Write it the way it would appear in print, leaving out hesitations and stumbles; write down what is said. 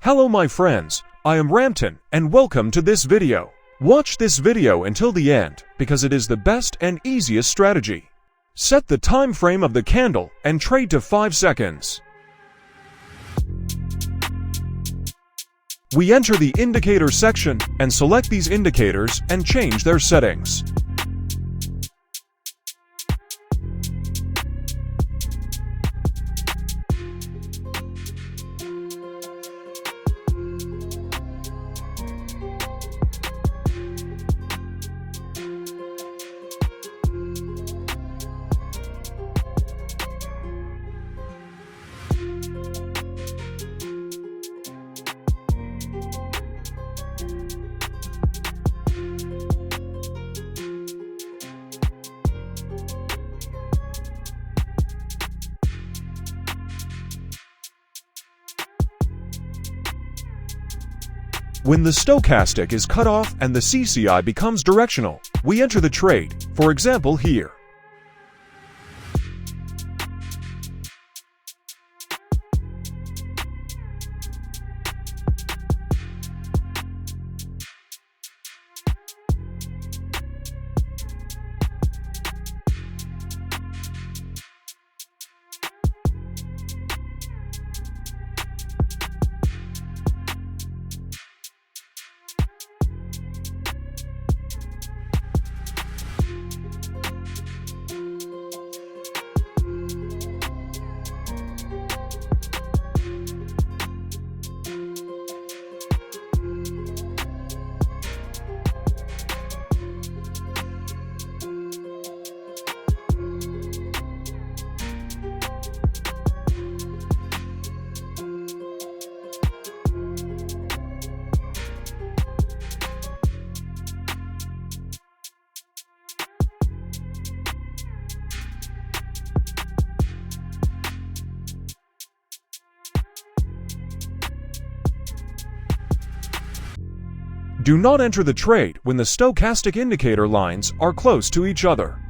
Hello my friends, I am Ramtin and welcome to this video. Watch this video until the end because it is the best and easiest strategy. Set the time frame of the candle and trade to 5 seconds. We enter the indicator section and select these indicators and change their settings. When the stochastic is cut off and the CCI becomes directional, we enter the trade, for example here. Do not enter the trade when the stochastic indicator lines are close to each other.